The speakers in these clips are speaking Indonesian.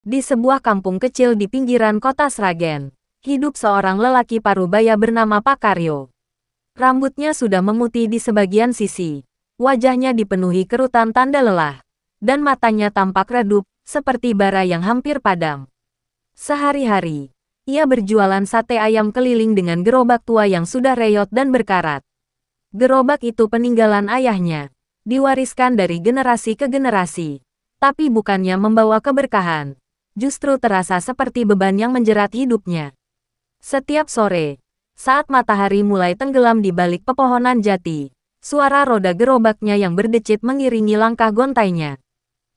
Di sebuah kampung kecil di pinggiran kota Sragen, hidup seorang lelaki parubaya bernama Pak Karyo. Rambutnya sudah memutih di sebagian sisi, wajahnya dipenuhi kerutan tanda lelah, dan matanya tampak redup, seperti bara yang hampir padam. Sehari-hari, ia berjualan sate ayam keliling dengan gerobak tua yang sudah reyot dan berkarat. Gerobak itu peninggalan ayahnya, diwariskan dari generasi ke generasi, tapi bukannya membawa keberkahan. Justru terasa seperti beban yang menjerat hidupnya. Setiap sore, saat matahari mulai tenggelam di balik pepohonan jati, suara roda gerobaknya yang berdecit mengiringi langkah gontainya.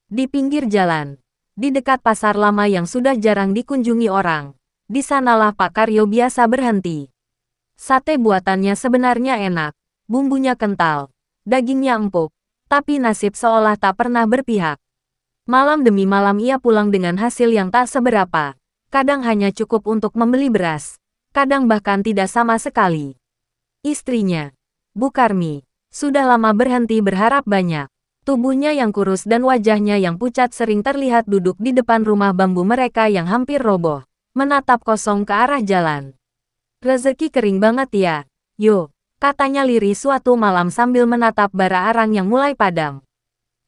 Di pinggir jalan, di dekat pasar lama yang sudah jarang dikunjungi orang, di sanalah Pak Karyo biasa berhenti. Sate buatannya sebenarnya enak, bumbunya kental, dagingnya empuk, tapi nasib seolah tak pernah berpihak. Malam demi malam ia pulang dengan hasil yang tak seberapa. Kadang hanya cukup untuk membeli beras. Kadang bahkan tidak sama sekali. Istrinya, Bu Karmi, sudah lama berhenti berharap banyak. Tubuhnya yang kurus dan wajahnya yang pucat sering terlihat duduk di depan rumah bambu mereka yang hampir roboh, menatap kosong ke arah jalan. Rezeki kering banget ya, yo, katanya lirih suatu malam sambil menatap bara arang yang mulai padam.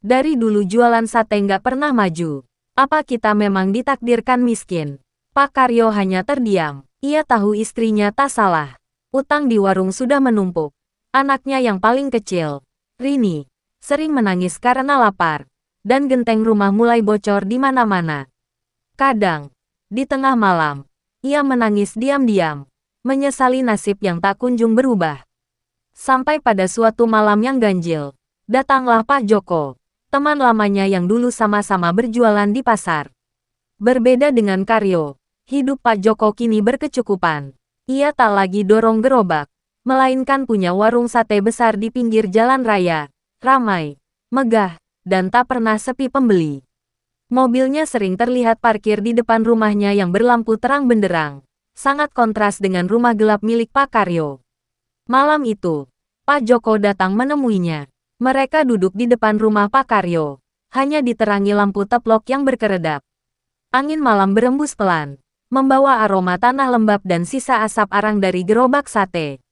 Dari dulu jualan sate nggak pernah maju. Apa kita memang ditakdirkan miskin? Pak Karyo hanya terdiam. Ia tahu istrinya tak salah. Utang di warung sudah menumpuk. Anaknya yang paling kecil, Rini, sering menangis karena lapar. Dan genteng rumah mulai bocor di mana-mana. Kadang, di tengah malam, ia menangis diam-diam. Menyesali nasib yang tak kunjung berubah. Sampai pada suatu malam yang ganjil, datanglah Pak Joko. Teman lamanya yang dulu sama-sama berjualan di pasar. Berbeda dengan Karyo, hidup Pak Joko kini berkecukupan. Ia tak lagi dorong gerobak, melainkan punya warung sate besar di pinggir jalan raya, ramai, megah, dan tak pernah sepi pembeli. Mobilnya sering terlihat parkir di depan rumahnya yang berlampu terang benderang, sangat kontras dengan rumah gelap milik Pak Karyo. Malam itu, Pak Joko datang menemuinya. Mereka duduk di depan rumah Pak Karyo, hanya diterangi lampu teplok yang berkeredap. Angin malam berembus pelan, membawa aroma tanah lembab dan sisa asap arang dari gerobak sate.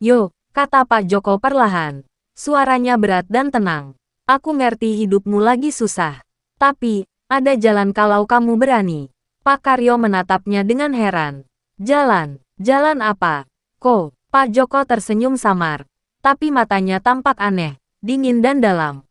Yo, kata Pak Joko perlahan, suaranya berat dan tenang. Aku ngerti hidupmu lagi susah, tapi ada jalan kalau kamu berani. Pak Karyo menatapnya dengan heran. Jalan, jalan apa? Kok? Pak Joko tersenyum samar, tapi matanya tampak aneh. Dingin dan dalam.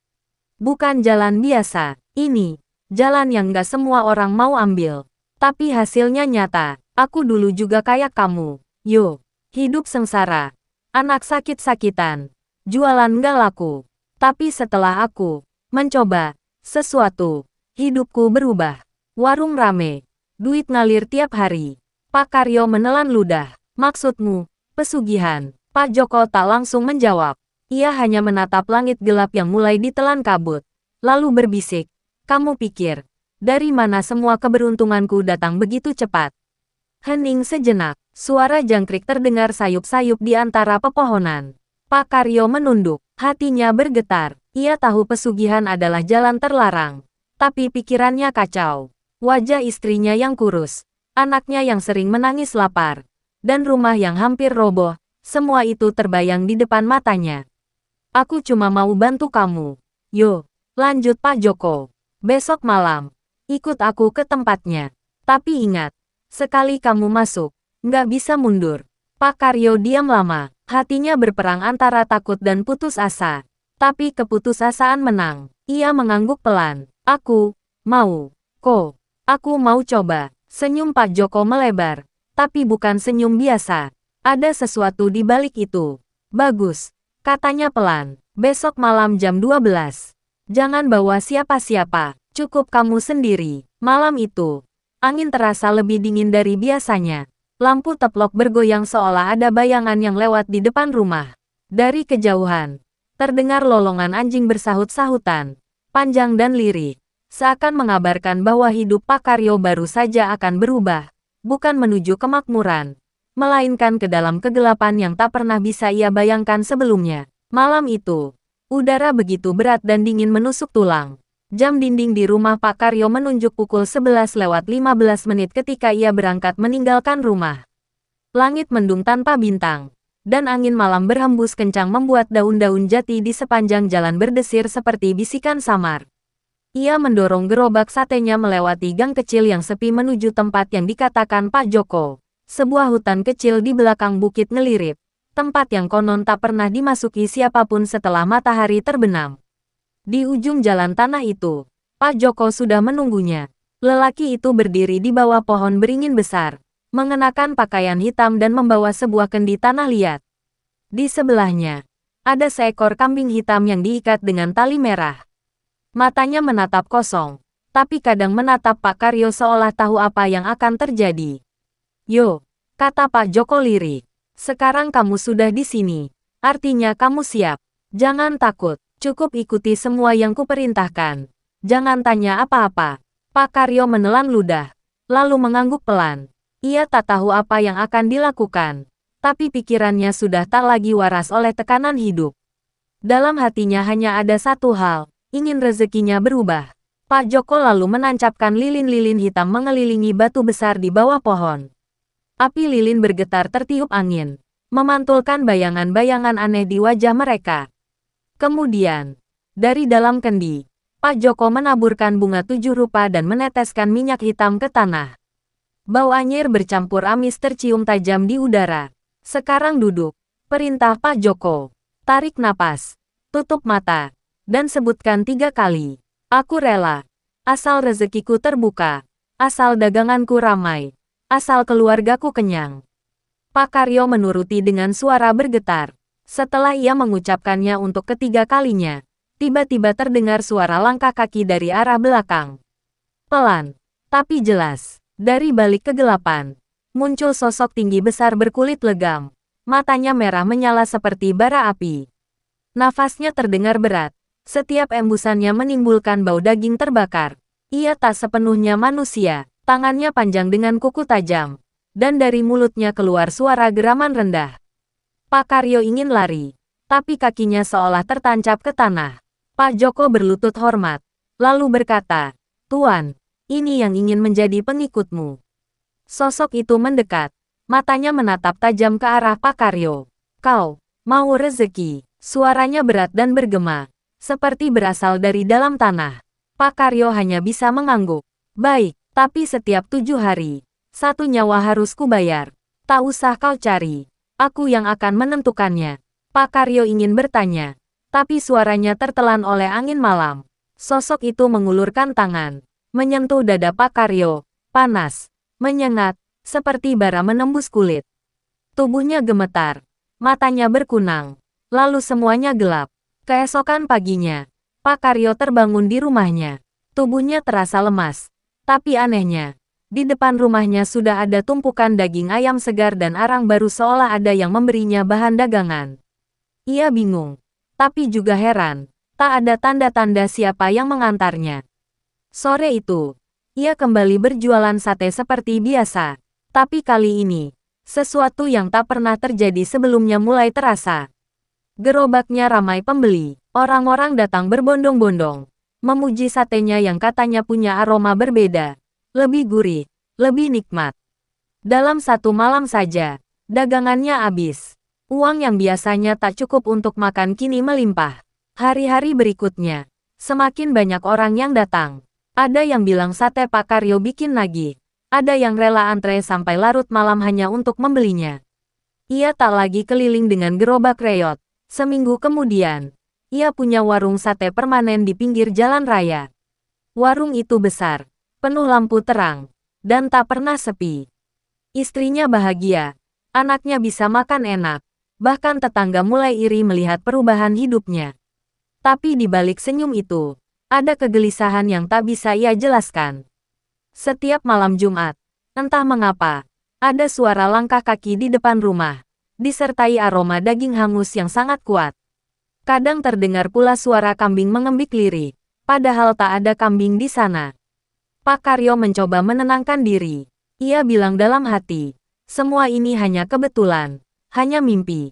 Bukan jalan biasa, ini jalan yang gak semua orang mau ambil. Tapi hasilnya nyata, aku dulu juga kayak kamu. Yo, hidup sengsara, anak sakit-sakitan, jualan gak laku. Tapi setelah aku mencoba sesuatu, hidupku berubah. Warung rame, duit ngalir tiap hari. Pak Karyo menelan ludah. Maksudmu, pesugihan? Pak Joko tak langsung menjawab. Ia hanya menatap langit gelap yang mulai ditelan kabut. Lalu berbisik, kamu pikir, dari mana semua keberuntunganku datang begitu cepat? Hening sejenak, suara jangkrik terdengar sayup-sayup di antara pepohonan. Pak Karyo menunduk, hatinya bergetar. Ia tahu pesugihan adalah jalan terlarang. Tapi pikirannya kacau. Wajah istrinya yang kurus, anaknya yang sering menangis lapar, dan rumah yang hampir roboh, semua itu terbayang di depan matanya. Aku cuma mau bantu kamu. Yo, lanjut Pak Joko. Besok malam, ikut aku ke tempatnya. Tapi ingat, sekali kamu masuk, nggak bisa mundur. Pak Karyo diam lama, hatinya berperang antara takut dan putus asa. Tapi keputusasaan menang. Ia mengangguk pelan. Aku mau. Kok? Aku mau coba. Senyum Pak Joko melebar. Tapi bukan senyum biasa. Ada sesuatu di balik itu. Bagus. Katanya pelan, besok malam jam 12. Jangan bawa siapa-siapa, cukup kamu sendiri. Malam itu, angin terasa lebih dingin dari biasanya. Lampu teplok bergoyang seolah ada bayangan yang lewat di depan rumah. Dari kejauhan, terdengar lolongan anjing bersahut-sahutan, panjang dan lirih. Seakan mengabarkan bahwa hidup Pak Karyo baru saja akan berubah, bukan menuju kemakmuran, melainkan ke dalam kegelapan yang tak pernah bisa ia bayangkan sebelumnya. Malam itu, udara begitu berat dan dingin menusuk tulang. Jam dinding di rumah Pak Karyo menunjuk pukul 11:15 ketika ia berangkat meninggalkan rumah. Langit mendung tanpa bintang, dan angin malam berhembus kencang membuat daun-daun jati di sepanjang jalan berdesir seperti bisikan samar. Ia mendorong gerobak satenya melewati gang kecil yang sepi menuju tempat yang dikatakan Pak Joko. Sebuah hutan kecil di belakang bukit ngelirip, tempat yang konon tak pernah dimasuki siapapun setelah matahari terbenam. Di ujung jalan tanah itu, Pak Joko sudah menunggunya. Lelaki itu berdiri di bawah pohon beringin besar, mengenakan pakaian hitam dan membawa sebuah kendi tanah liat. Di sebelahnya, ada seekor kambing hitam yang diikat dengan tali merah. Matanya menatap kosong, tapi kadang menatap Pak Karyo seolah tahu apa yang akan terjadi. "Yo," kata Pak Joko lirik. "Sekarang kamu sudah di sini. Artinya kamu siap. Jangan takut, cukup ikuti semua yang kuperintahkan. Jangan tanya apa-apa." Pak Karyo menelan ludah, lalu mengangguk pelan. Ia tak tahu apa yang akan dilakukan, tapi pikirannya sudah tak lagi waras oleh tekanan hidup. Dalam hatinya hanya ada satu hal, ingin rezekinya berubah. Pak Joko lalu menancapkan lilin-lilin hitam mengelilingi batu besar di bawah pohon. Api lilin bergetar tertiup angin, memantulkan bayangan-bayangan aneh di wajah mereka. Kemudian, dari dalam kendi, Pak Joko menaburkan bunga 7 rupa dan meneteskan minyak hitam ke tanah. Bau anyir bercampur amis tercium tajam di udara. "Sekarang duduk," perintah Pak Joko. "Tarik napas, tutup mata, dan sebutkan 3 kali. Aku rela. Asal rezekiku terbuka. Asal daganganku ramai. Asal keluargaku kenyang." Pak Karyo menuruti dengan suara bergetar. Setelah ia mengucapkannya untuk ketiga kalinya, tiba-tiba terdengar suara langkah kaki dari arah belakang. Pelan, tapi jelas, dari balik kegelapan, muncul sosok tinggi besar berkulit legam. Matanya merah menyala seperti bara api. Nafasnya terdengar berat. Setiap embusannya menimbulkan bau daging terbakar. Ia tak sepenuhnya manusia, tangannya panjang dengan kuku tajam, dan dari mulutnya keluar suara geraman rendah. Pak Karyo ingin lari, tapi kakinya seolah tertancap ke tanah. Pak Joko berlutut hormat, lalu berkata, "Tuan, ini yang ingin menjadi pengikutmu." Sosok itu mendekat, matanya menatap tajam ke arah Pak Karyo. "Kau mau rezeki?" Suaranya berat dan bergema, seperti berasal dari dalam tanah. Pak Karyo hanya bisa mengangguk. "Baik, tapi setiap 7 hari, 1 nyawa harus kubayar. Tak usah kau cari, aku yang akan menentukannya." Pak Karyo ingin bertanya, tapi suaranya tertelan oleh angin malam. Sosok itu mengulurkan tangan, menyentuh dada Pak Karyo, panas, menyengat, seperti bara menembus kulit. Tubuhnya gemetar, matanya berkunang, lalu semuanya gelap. Keesokan paginya, Pak Karyo terbangun di rumahnya. Tubuhnya terasa lemas, tapi anehnya, di depan rumahnya sudah ada tumpukan daging ayam segar dan arang baru seolah ada yang memberinya bahan dagangan. Ia bingung, tapi juga heran, tak ada tanda-tanda siapa yang mengantarnya. Sore itu, ia kembali berjualan sate seperti biasa, tapi kali ini, sesuatu yang tak pernah terjadi sebelumnya mulai terasa. Gerobaknya ramai pembeli, orang-orang datang berbondong-bondong, memuji satenya yang katanya punya aroma berbeda, lebih gurih, lebih nikmat. Dalam 1 malam saja, dagangannya habis. Uang yang biasanya tak cukup untuk makan kini melimpah. Hari-hari berikutnya, semakin banyak orang yang datang. Ada yang bilang sate Pak Karyo bikin nagih, ada yang rela antre sampai larut malam hanya untuk membelinya. Ia tak lagi keliling dengan gerobak reot. Seminggu kemudian, ia punya warung sate permanen di pinggir jalan raya. Warung itu besar, penuh lampu terang, dan tak pernah sepi. Istrinya bahagia, anaknya bisa makan enak, bahkan tetangga mulai iri melihat perubahan hidupnya. Tapi di balik senyum itu, ada kegelisahan yang tak bisa ia jelaskan. Setiap malam Jumat, entah mengapa, ada suara langkah kaki di depan rumah, disertai aroma daging hangus yang sangat kuat. Kadang terdengar pula suara kambing mengembik lirih, padahal tak ada kambing di sana. Pak Karyo mencoba menenangkan diri. Ia bilang dalam hati, semua ini hanya kebetulan, hanya mimpi.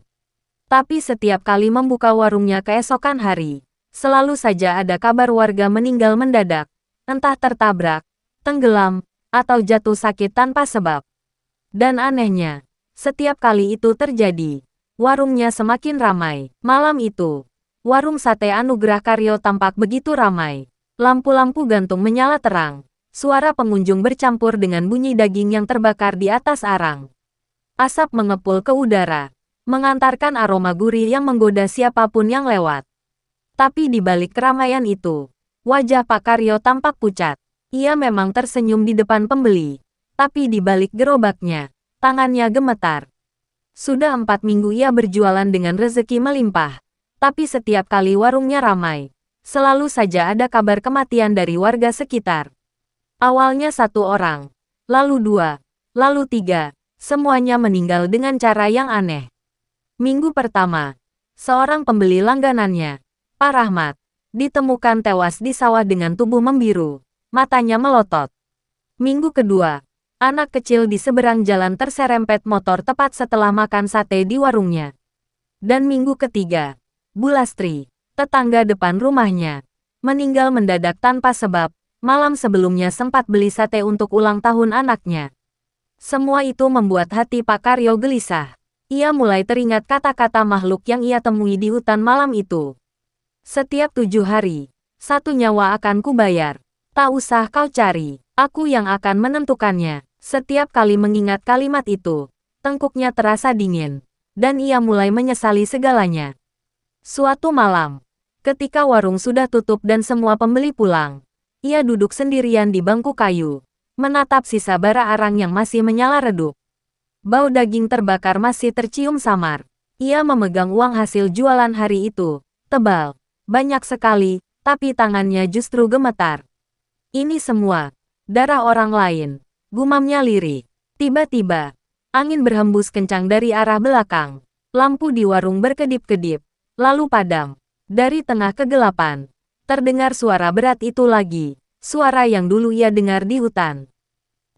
Tapi setiap kali membuka warungnya keesokan hari, Selalu saja ada kabar warga meninggal mendadak, entah tertabrak, tenggelam, atau jatuh sakit tanpa sebab. Dan anehnya, setiap kali itu terjadi, warungnya semakin ramai. Malam itu, warung sate Anugerah Karyo tampak begitu ramai. Lampu-lampu gantung menyala terang. Suara pengunjung bercampur dengan bunyi daging yang terbakar di atas arang. Asap mengepul ke udara, mengantarkan aroma gurih yang menggoda siapapun yang lewat. Tapi di balik keramaian itu, wajah Pak Karyo tampak pucat. Ia memang tersenyum di depan pembeli, tapi di balik gerobaknya, tangannya gemetar. Sudah 4 minggu ia berjualan dengan rezeki melimpah, tapi setiap kali warungnya ramai, selalu saja ada kabar kematian dari warga sekitar. Awalnya 1 orang, lalu 2, lalu 3, semuanya meninggal dengan cara yang aneh. Minggu pertama, seorang pembeli langganannya, Pak Rahmat, ditemukan tewas di sawah dengan tubuh membiru, matanya melotot. Minggu kedua, anak kecil di seberang jalan terserempet motor tepat setelah makan sate di warungnya. Dan minggu ketiga, Bu Lastri, tetangga depan rumahnya, meninggal mendadak tanpa sebab. Malam sebelumnya sempat beli sate untuk ulang tahun anaknya. Semua itu membuat hati Pak Karyo gelisah. Ia mulai teringat kata-kata makhluk yang ia temui di hutan malam itu. Setiap 7 hari, 1 nyawa akan kubayar. Tak usah kau cari, aku yang akan menentukannya. Setiap kali mengingat kalimat itu, tengkuknya terasa dingin, dan ia mulai menyesali segalanya. Suatu malam, ketika warung sudah tutup dan semua pembeli pulang, ia duduk sendirian di bangku kayu, menatap sisa bara arang yang masih menyala redup. Bau daging terbakar masih tercium samar. Ia memegang uang hasil jualan hari itu, tebal, banyak sekali, tapi tangannya justru gemetar. Ini semua darah orang lain, gumamnya lirih. Tiba-tiba, angin berhembus kencang dari arah belakang. Lampu di warung berkedip-kedip, lalu padam. Dari tengah kegelapan, terdengar suara berat itu lagi, suara yang dulu ia dengar di hutan.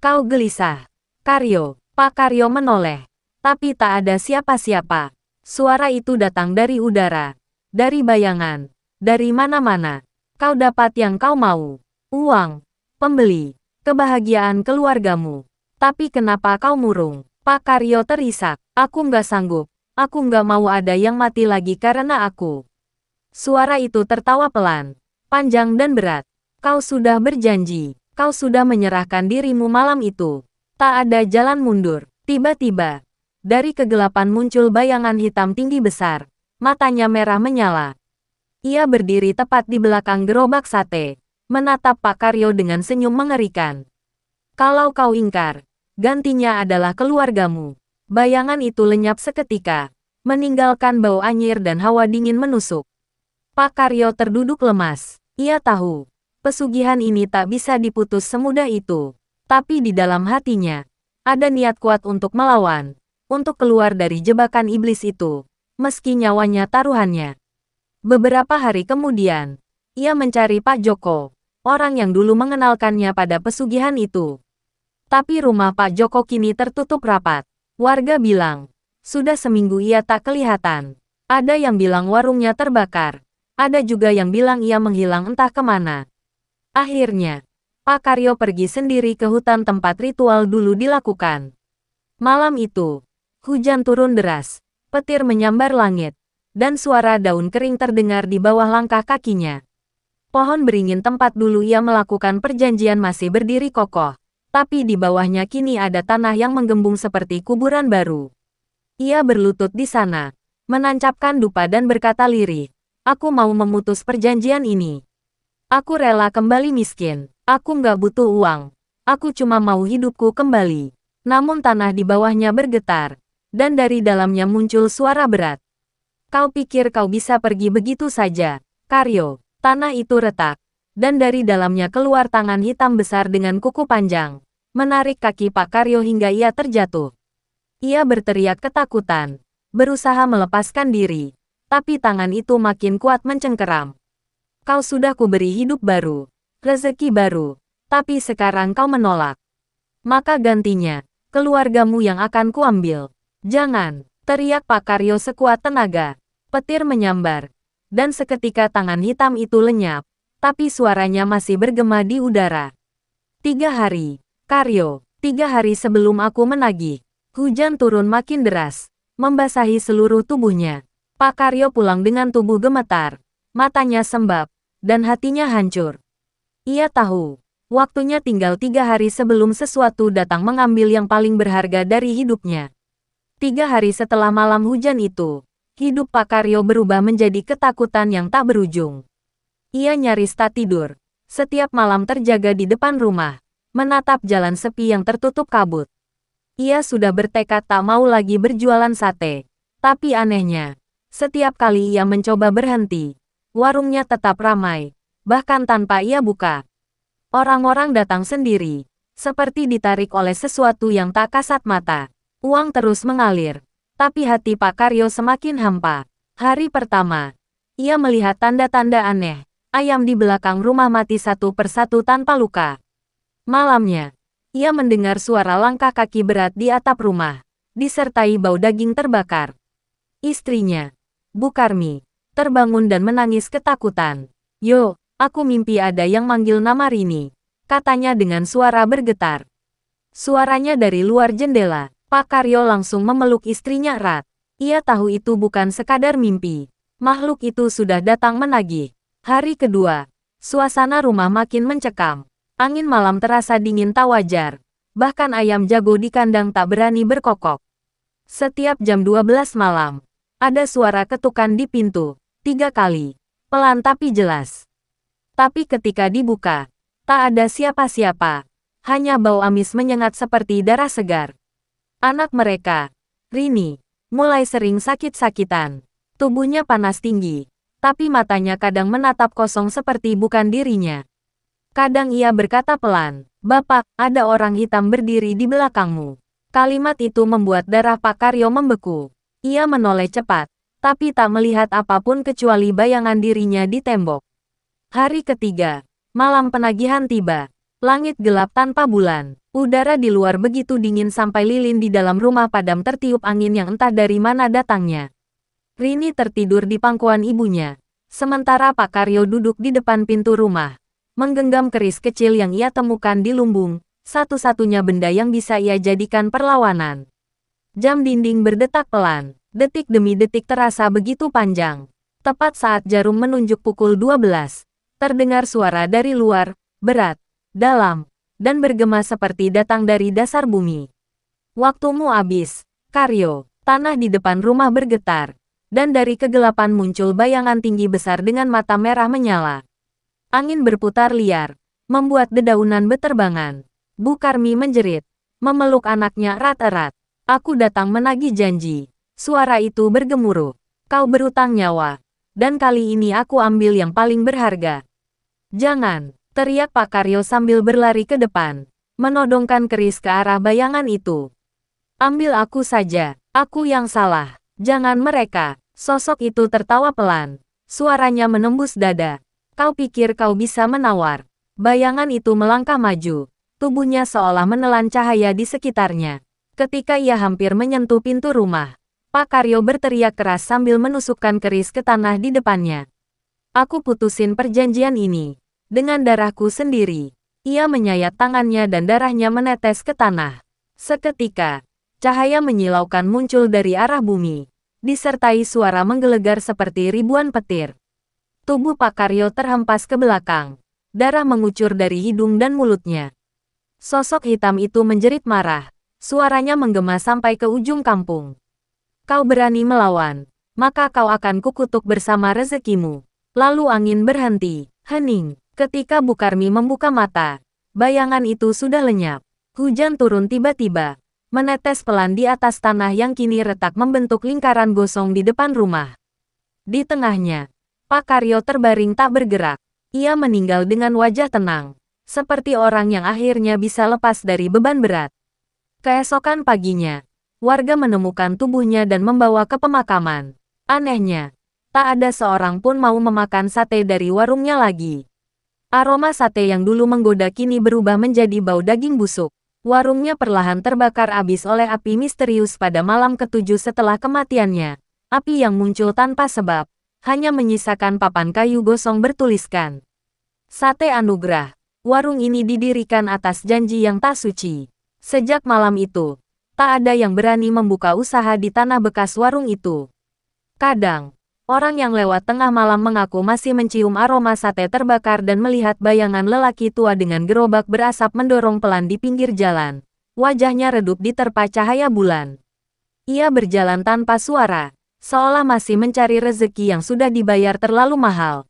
Kau gelisah, Karyo. Pak Karyo menoleh, tapi tak ada siapa-siapa. Suara itu datang dari udara, dari bayangan, dari mana-mana. Kau dapat yang kau mau. Uang, pembeli, kebahagiaan keluargamu. Tapi kenapa kau murung? Pak Karyo terisak. Aku nggak sanggup. Aku nggak mau ada yang mati lagi karena aku. Suara itu tertawa pelan, panjang dan berat. Kau sudah berjanji. Kau sudah menyerahkan dirimu malam itu. Tak ada jalan mundur. Tiba-tiba, dari kegelapan muncul bayangan hitam tinggi besar. Matanya merah menyala. Ia berdiri tepat di belakang gerobak sate, menatap Pak Karyo dengan senyum mengerikan. Kalau kau ingkar, gantinya adalah keluargamu. Bayangan itu lenyap seketika, meninggalkan bau anyir dan hawa dingin menusuk. Pak Karyo terduduk lemas. Ia tahu, pesugihan ini tak bisa diputus semudah itu. Tapi di dalam hatinya, ada niat kuat untuk melawan, untuk keluar dari jebakan iblis itu, meski nyawanya taruhannya. Beberapa hari kemudian, ia mencari Pak Joko, orang yang dulu mengenalkannya pada pesugihan itu. Tapi rumah Pak Joko kini tertutup rapat. Warga bilang, sudah seminggu ia tak kelihatan. Ada yang bilang warungnya terbakar. Ada juga yang bilang ia menghilang entah kemana. Akhirnya, Pak Karyo pergi sendiri ke hutan tempat ritual dulu dilakukan. Malam itu, hujan turun deras, petir menyambar langit, dan suara daun kering terdengar di bawah langkah kakinya. Pohon beringin tempat dulu ia melakukan perjanjian masih berdiri kokoh, tapi di bawahnya kini ada tanah yang menggembung seperti kuburan baru. Ia berlutut di sana, menancapkan dupa dan berkata lirih, "Aku mau memutus perjanjian ini. Aku rela kembali miskin. Aku nggak butuh uang. Aku cuma mau hidupku kembali." Namun tanah di bawahnya bergetar, dan dari dalamnya muncul suara berat. "Kau pikir kau bisa pergi begitu saja, Karyo?" Tanah itu retak, dan dari dalamnya keluar tangan hitam besar dengan kuku panjang, menarik kaki Pak Karyo hingga ia terjatuh. Ia berteriak ketakutan, berusaha melepaskan diri, tapi tangan itu makin kuat mencengkeram. "Kau sudah kuberi hidup baru, rezeki baru, tapi sekarang kau menolak. Maka gantinya, keluargamu yang akan kuambil." "Jangan!" teriak Pak Karyo sekuat tenaga. Petir menyambar, dan seketika tangan hitam itu lenyap, tapi suaranya masih bergema di udara. 3 hari. Karyo, 3 hari sebelum aku menagih. Hujan turun makin deras, membasahi seluruh tubuhnya. Pak Karyo pulang dengan tubuh gemetar, matanya sembab, dan hatinya hancur. Ia tahu, waktunya tinggal 3 hari sebelum sesuatu datang mengambil yang paling berharga dari hidupnya. 3 hari setelah malam hujan itu, hidup Pak Karyo berubah menjadi ketakutan yang tak berujung. Ia nyaris tak tidur, setiap malam terjaga di depan rumah, menatap jalan sepi yang tertutup kabut. Ia sudah bertekad tak mau lagi berjualan sate, tapi anehnya, setiap kali ia mencoba berhenti, warungnya tetap ramai, bahkan tanpa ia buka. Orang-orang datang sendiri, seperti ditarik oleh sesuatu yang tak kasat mata. Uang terus mengalir, tapi hati Pak Karyo semakin hampa. Hari pertama, ia melihat tanda-tanda aneh. Ayam di belakang rumah mati satu persatu tanpa luka. Malamnya, ia mendengar suara langkah kaki berat di atap rumah, disertai bau daging terbakar. Istrinya, Bu Karmi, terbangun dan menangis ketakutan. "Yo, aku mimpi ada yang manggil nama Rini," katanya dengan suara bergetar. Suaranya dari luar jendela. Pak Karyo langsung memeluk istrinya erat. Ia tahu itu bukan sekadar mimpi. Makhluk itu sudah datang menagih. Hari kedua, suasana rumah makin mencekam. Angin malam terasa dingin tak wajar. Bahkan ayam jago di kandang tak berani berkokok. Setiap jam 12 malam, ada suara ketukan di pintu, 3 kali, pelan tapi jelas. Tapi ketika dibuka, tak ada siapa-siapa, hanya bau amis menyengat seperti darah segar. Anak mereka, Rini, mulai sering sakit-sakitan. Tubuhnya panas tinggi, tapi matanya kadang menatap kosong seperti bukan dirinya. Kadang ia berkata pelan, "Bapak, ada orang hitam berdiri di belakangmu." Kalimat itu membuat darah Pak Karyo membeku. Ia menoleh cepat, tapi tak melihat apapun kecuali bayangan dirinya di tembok. Hari ketiga, malam penagihan tiba. Langit gelap tanpa bulan. Udara di luar begitu dingin sampai lilin di dalam rumah padam tertiup angin yang entah dari mana datangnya. Rini tertidur di pangkuan ibunya, sementara Pak Karyo duduk di depan pintu rumah, menggenggam keris kecil yang ia temukan di lumbung, satu-satunya benda yang bisa ia jadikan perlawanan. Jam dinding berdetak pelan, detik demi detik terasa begitu panjang. Tepat saat jarum menunjuk pukul 12, terdengar suara dari luar, berat, dalam, dan bergema seperti datang dari dasar bumi. "Waktumu habis, Karyo." Tanah di depan rumah bergetar, dan dari kegelapan muncul bayangan tinggi besar dengan mata merah menyala. Angin berputar liar, membuat dedaunan beterbangan. Bu Karmi menjerit, memeluk anaknya erat-erat. "Aku datang menagih janji." Suara itu bergemuruh. "Kau berutang nyawa, dan kali ini aku ambil yang paling berharga." "Jangan!" teriak Pak Karyo sambil berlari ke depan, menodongkan keris ke arah bayangan itu. "Ambil aku saja, aku yang salah, jangan mereka." Sosok itu tertawa pelan, suaranya menembus dada. "Kau pikir kau bisa menawar?" Bayangan itu melangkah maju, tubuhnya seolah menelan cahaya di sekitarnya. Ketika ia hampir menyentuh pintu rumah, Pak Karyo berteriak keras sambil menusukkan keris ke tanah di depannya. "Aku putusin perjanjian ini dengan darahku sendiri." Ia menyayat tangannya dan darahnya menetes ke tanah. Seketika, cahaya menyilaukan muncul dari arah bumi, disertai suara menggelegar seperti ribuan petir. Tubuh Pak Karyo terhempas ke belakang, darah mengucur dari hidung dan mulutnya. Sosok hitam itu menjerit marah, suaranya menggema sampai ke ujung kampung. "Kau berani melawan, maka kau akan kukutuk bersama rezekimu." Lalu angin berhenti, hening. Ketika Bu Karmi membuka mata, bayangan itu sudah lenyap. Hujan turun tiba-tiba, menetes pelan di atas tanah yang kini retak membentuk lingkaran gosong di depan rumah. Di tengahnya, Pak Karyo terbaring tak bergerak. Ia meninggal dengan wajah tenang, seperti orang yang akhirnya bisa lepas dari beban berat. Keesokan paginya, warga menemukan tubuhnya dan membawa ke pemakaman. Anehnya, tak ada seorang pun mau memakan sate dari warungnya lagi. Aroma sate yang dulu menggoda kini berubah menjadi bau daging busuk. Warungnya perlahan terbakar habis oleh api misterius pada malam ketujuh setelah kematiannya. Api yang muncul tanpa sebab, hanya menyisakan papan kayu gosong bertuliskan Sate Anugerah. Warung ini didirikan atas janji yang tak suci. Sejak malam itu, tak ada yang berani membuka usaha di tanah bekas warung itu. Kadang, orang yang lewat tengah malam mengaku masih mencium aroma sate terbakar dan melihat bayangan lelaki tua dengan gerobak berasap mendorong pelan di pinggir jalan. Wajahnya redup diterpa cahaya bulan. Ia berjalan tanpa suara, seolah masih mencari rezeki yang sudah dibayar terlalu mahal.